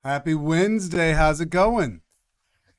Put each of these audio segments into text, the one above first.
Happy Wednesday. How's it going?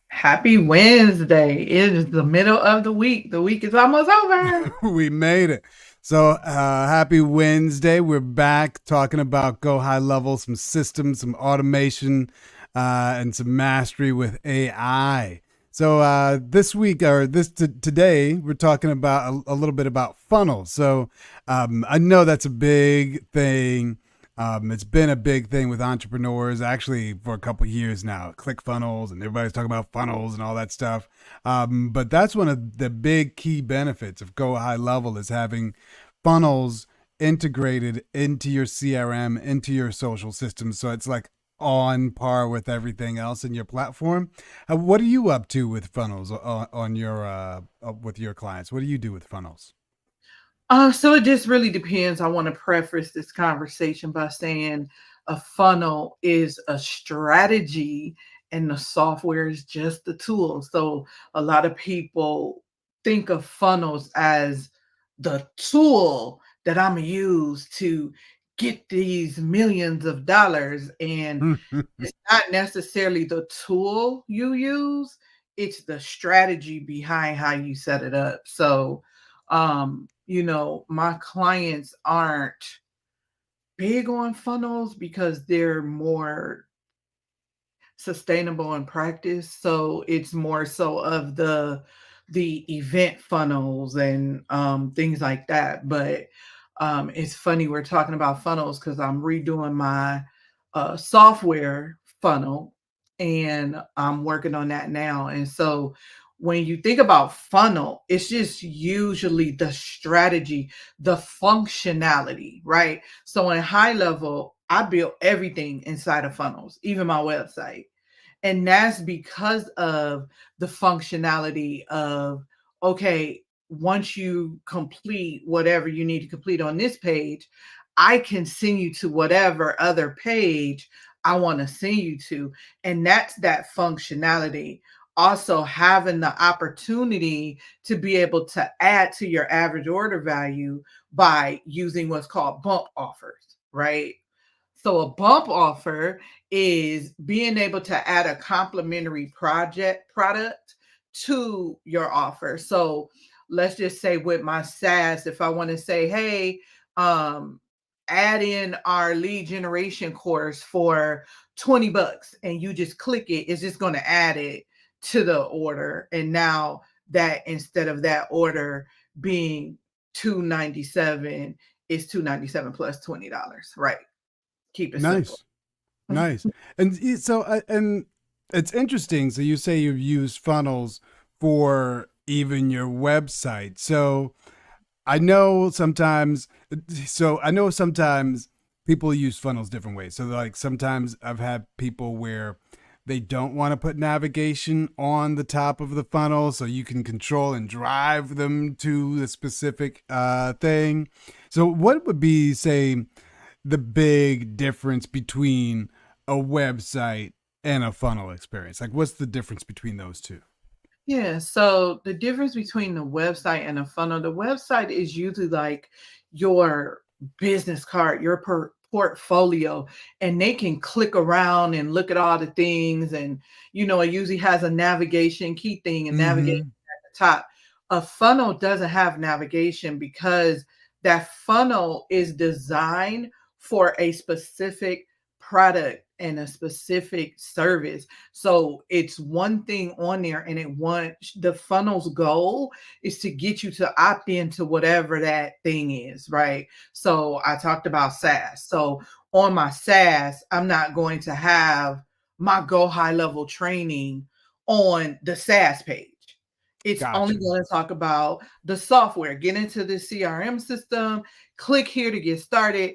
Happy Wednesday. It is the middle of the week. The week is almost over. We made it. So, happy Wednesday. We're back talking about Go High Level, some systems, some automation, and some mastery with AI. So, this week or today, we're talking about a little bit about funnels. So, I know that's a big thing. It's been a big thing with entrepreneurs actually for a couple years now. Click funnels, and everybody's talking about funnels and all that stuff. But that's one of the big key benefits of Go High Level is having funnels integrated into your CRM, into your social systems. So it's like on par with everything else in your platform. What are you up to with funnels on your with your clients? What do you do with funnels? So it just really depends. I want to preface this conversation by saying a funnel is a strategy and the software is just the tool. So a lot of people think of funnels as the tool that I'm gonna use to get these millions of dollars. And it's not necessarily the tool you use, it's the strategy behind how you set it up. So, my clients aren't big on funnels because they're more sustainable in practice. So it's more so of the event funnels and things like that. But it's funny we're talking about funnels because I'm redoing my software funnel and I'm working on that now. And so when you think about funnel, it's just usually the strategy, the functionality, right? So in high level, I built everything inside of funnels, even my website. And that's because of the functionality of, okay, once you complete whatever you need to complete on this page, I can send you to whatever other page I want to send you to. And that's that functionality. Also, having the opportunity to be able to add to your average order value by using what's called bump offers, right? So a bump offer is being able to add a complimentary product to your offer. So let's just say with my SaaS, if I want to say, hey, um, add in our lead generation course for $20 and you just click it, it's just going to add it to the order. And now that instead of that order being 297, it's 297 plus $20, right? Keep it simple. Nice. Nice. And it's interesting. So you say you've used funnels for even your website. I know sometimes I know sometimes people use funnels different ways. So like sometimes I've had people where they don't want to put navigation on the top of the funnel so you can control and drive them to the specific thing. So what would be say the big difference between a website and a funnel experience? Like, what's the difference between those two? Yeah. So the difference between the website and a funnel, the website is usually like your business card, your portfolio, and they can click around and look at all the things. And, it usually has a navigation key thing and navigation Mm-hmm. at the top. A funnel doesn't have navigation because that funnel is designed for a specific product and a specific service. So it's one thing on there, and the funnel's goal is to get you to opt into whatever that thing is, right? So I talked about SaaS. So on my SaaS, I'm not going to have my Go High Level training on the SaaS page. It's only Gotcha. going to talk about the software. Get into the CRM system, click here to get started.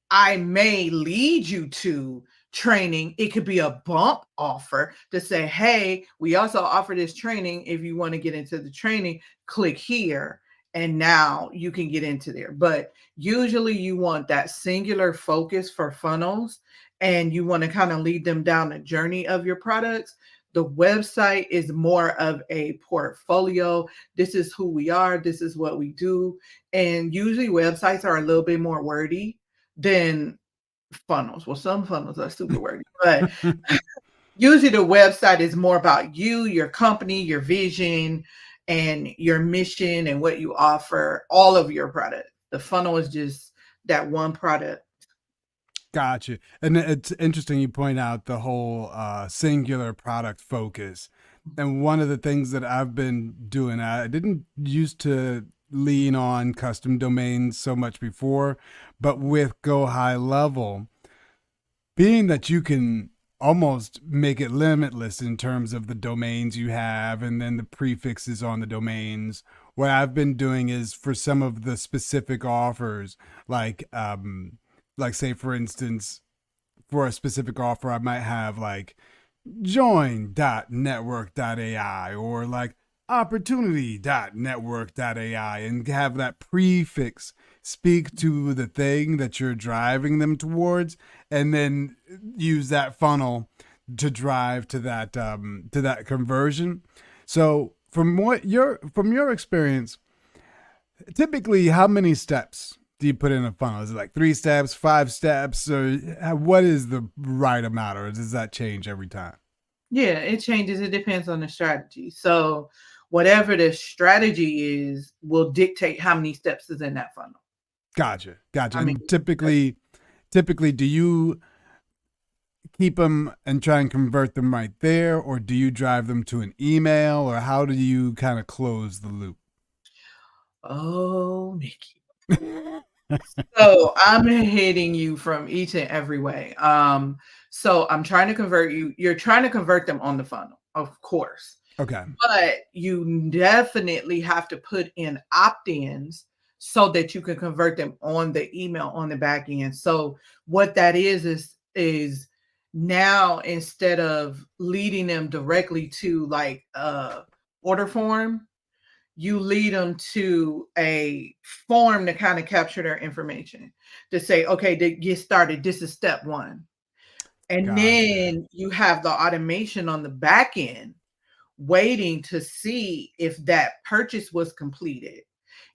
I may lead you to training. It could be a bump offer to say, hey, we also offer this training. If you want to get into the training, click here. And now you can get into there. But usually you want that singular focus for funnels and you want to kind of lead them down the journey of your products. The website is more of a portfolio. This is who we are. This is what we do. And usually websites are a little bit more wordy than funnels. Well, some funnels are super wordy, but usually the website is more about you, your company, your vision, and your mission and what you offer, all of your product. The funnel is just that one product. Gotcha. And it's interesting you point out the whole singular product focus. And one of the things that I've been doing, I didn't used to lean on custom domains so much before, but with Go High Level, being that you can almost make it limitless in terms of the domains you have and then the prefixes on the domains. What I've been doing is for some of the specific offers, like say for instance, for a specific offer, I might have like join.network.ai or like opportunity.network.ai and have that prefix speak to the thing that you're driving them towards and then use that funnel to drive to that conversion. So from your experience, typically how many steps do you put in a funnel? Is it like 3 steps, 5 steps, or what is the right amount, or does that change every time? Yeah, it changes. It depends on the strategy. So, whatever the strategy is, will dictate how many steps is in that funnel. Gotcha, gotcha. I mean, And typically, do you keep them and try and convert them right there, or do you drive them to an email, or how do you kind of close the loop? oh, Mickey. So I'm hitting you from each and every way. So I'm trying to convert you. You're trying to convert them on the funnel, of course, Okay, but you definitely have to put in opt-ins so that you can convert them on the email on the back end. So what that is now instead of leading them directly to like order form, you lead them to a form to kind of capture their information to say, okay, to get started, this is step one. And gotcha, then you have the automation on the back end waiting to see if that purchase was completed.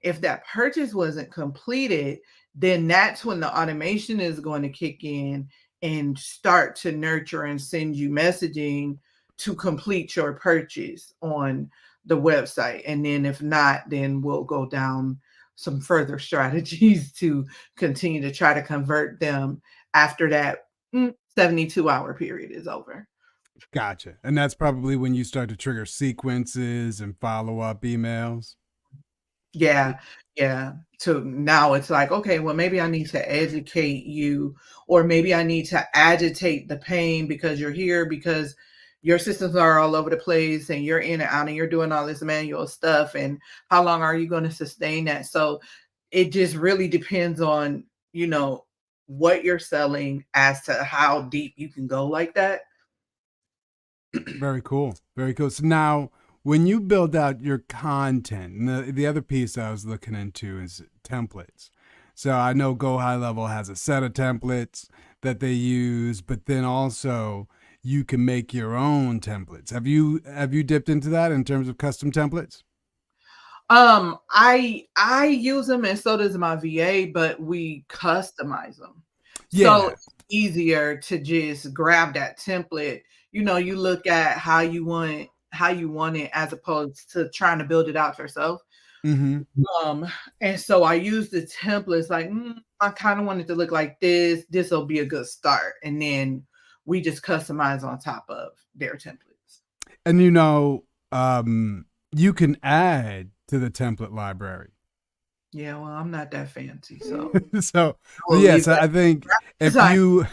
If that purchase wasn't completed, then that's when the automation is going to kick in and start to nurture and send you messaging to complete your purchase on the website. And then if not, then we'll go down some further strategies to continue to try to convert them after that 72-hour period is over. gotcha. And that's probably when you start to trigger sequences and follow up emails. Yeah, yeah. So now it's like, okay, well, maybe I need to educate you, or maybe I need to agitate the pain because you're here, because your systems are all over the place and you're in and out and you're doing all this manual stuff. And how long are you going to sustain that? So it just really depends on, you know, what you're selling as to how deep you can go like that. Very cool. Very cool. So now, when you build out your content, and the other piece I was looking into is templates. So I know Go High Level has a set of templates that they use, but then also you can make your own templates. Have you dipped into that in terms of custom templates? I use them and so does my VA, but we customize them. So Yeah. it's easier to just grab that template. You know, you look at how you want it as opposed to trying to build it out yourself. Mm-hmm. Um, and so I use the templates like I kind of want it to look like this. This will be a good start. And then we just customize on top of their templates. And you can add to the template library. Yeah, well, I'm not that fancy, so So I will yes, leave I think if that. you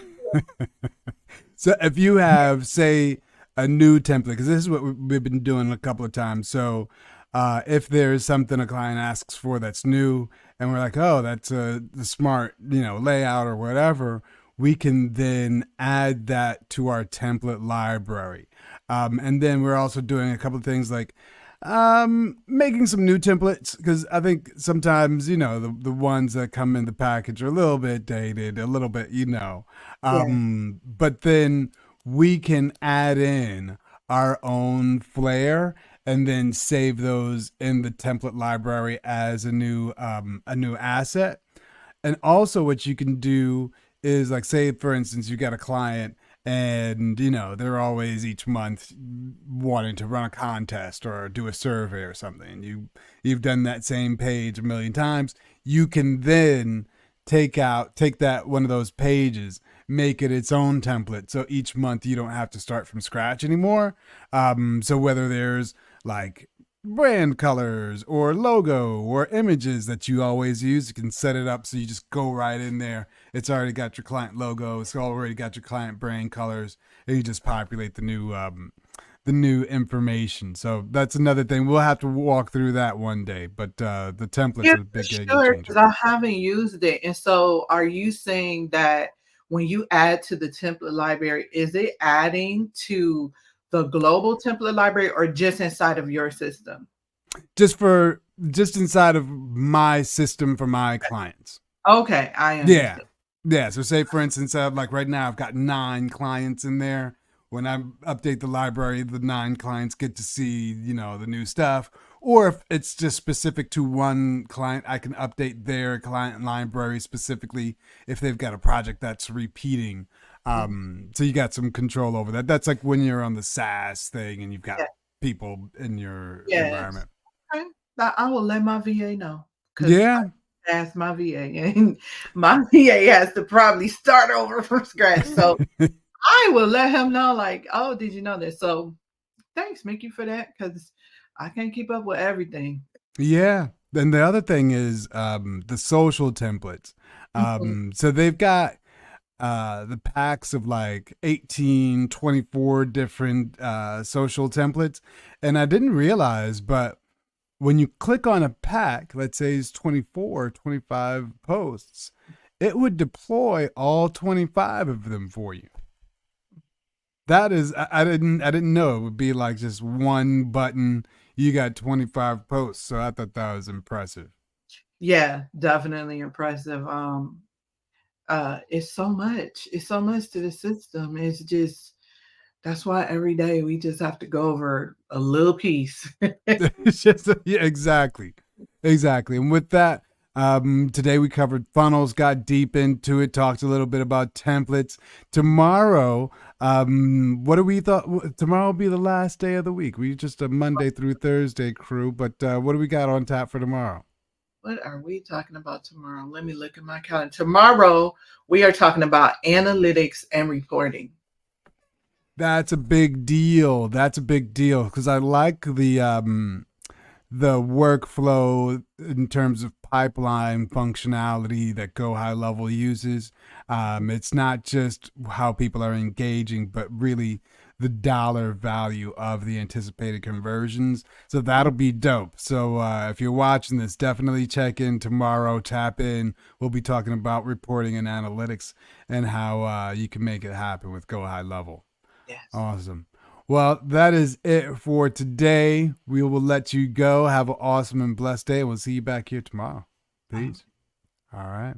so if you have, say, a new template, because this is what we've been doing a couple of times. So if there's something a client asks for that's new, and we're like, oh, that's the smart, layout or whatever, we can then add that to our template library. And then we're also doing a couple of things like making some new templates because I think sometimes the ones that come in the package are a little bit dated, a little bit Yeah, but then we can add in our own flair and then save those in the template library as a new asset. And also, what you can do is like, say for instance you got a client and they're always each month wanting to run a contest or do a survey or something. You've done that same page a million times. You can then take that one of those pages, make it its own template, so each month you don't have to start from scratch anymore. So whether there's like brand colors or logo or images that you always use, you can set it up so you just go right in there. It's already got your client logo, it's already got your client brand colors, and you just populate the new information. So that's another thing. We'll have to walk through that one day, but the template's Yeah, a for big game sure, changer. because I haven't used it. And so are you saying that when you add to the template library, is it adding to the global template library or just inside of your system? Just inside of my system for my clients. Okay, I Yeah. understand. Yeah. So say for instance, like right now I've got 9 clients in there. When I update the library, the 9 clients get to see, the new stuff. Or if it's just specific to one client, I can update their client library specifically if they've got a project that's repeating. Mhm. So you got some control over that. That's like when you're on the SaaS thing and you've got Yeah, people in your yes. environment. Okay. I will let my VA know because Yeah. I asked my VA and my VA has to probably start over from scratch. So I will let him know, like, oh, did you know this? So thanks, Mickey, for that because I can't keep up with everything. Yeah. Then the other thing is the social templates. Mhm. So they've got the packs of like 18, 24 different social templates. And I didn't realize, but when you click on a pack, let's say it's 24, 25 posts, it would deploy all 25 of them for you. That is, I didn't know it would be like just one button. You got 25 posts. So I thought that was impressive. Yeah, definitely impressive. It's so much. It's so much to the system. It's just that's why every day we just have to go over a little piece. It's just yeah, exactly, exactly. And with that, today we covered funnels, got deep into it, talked a little bit about templates. Tomorrow, what do we thought? Tomorrow will be the last day of the week. We just a Monday through Thursday crew, but what do we got on tap for tomorrow? What are we talking about tomorrow? Let me look at my calendar. Tomorrow we are talking about analytics and reporting. That's a big deal. That's a big deal because I like the workflow in terms of pipeline functionality that Go High Level uses. It's not just how people are engaging, but really the dollar value of the anticipated conversions. So that'll be dope. So if you're watching this, definitely check in tomorrow, tap in. We'll be talking about reporting and analytics and how you can make it happen with Go High Level. Yes. Awesome. Well, that is it for today. We will let you go. Have an awesome and blessed day. We'll see you back here tomorrow. Peace. All right.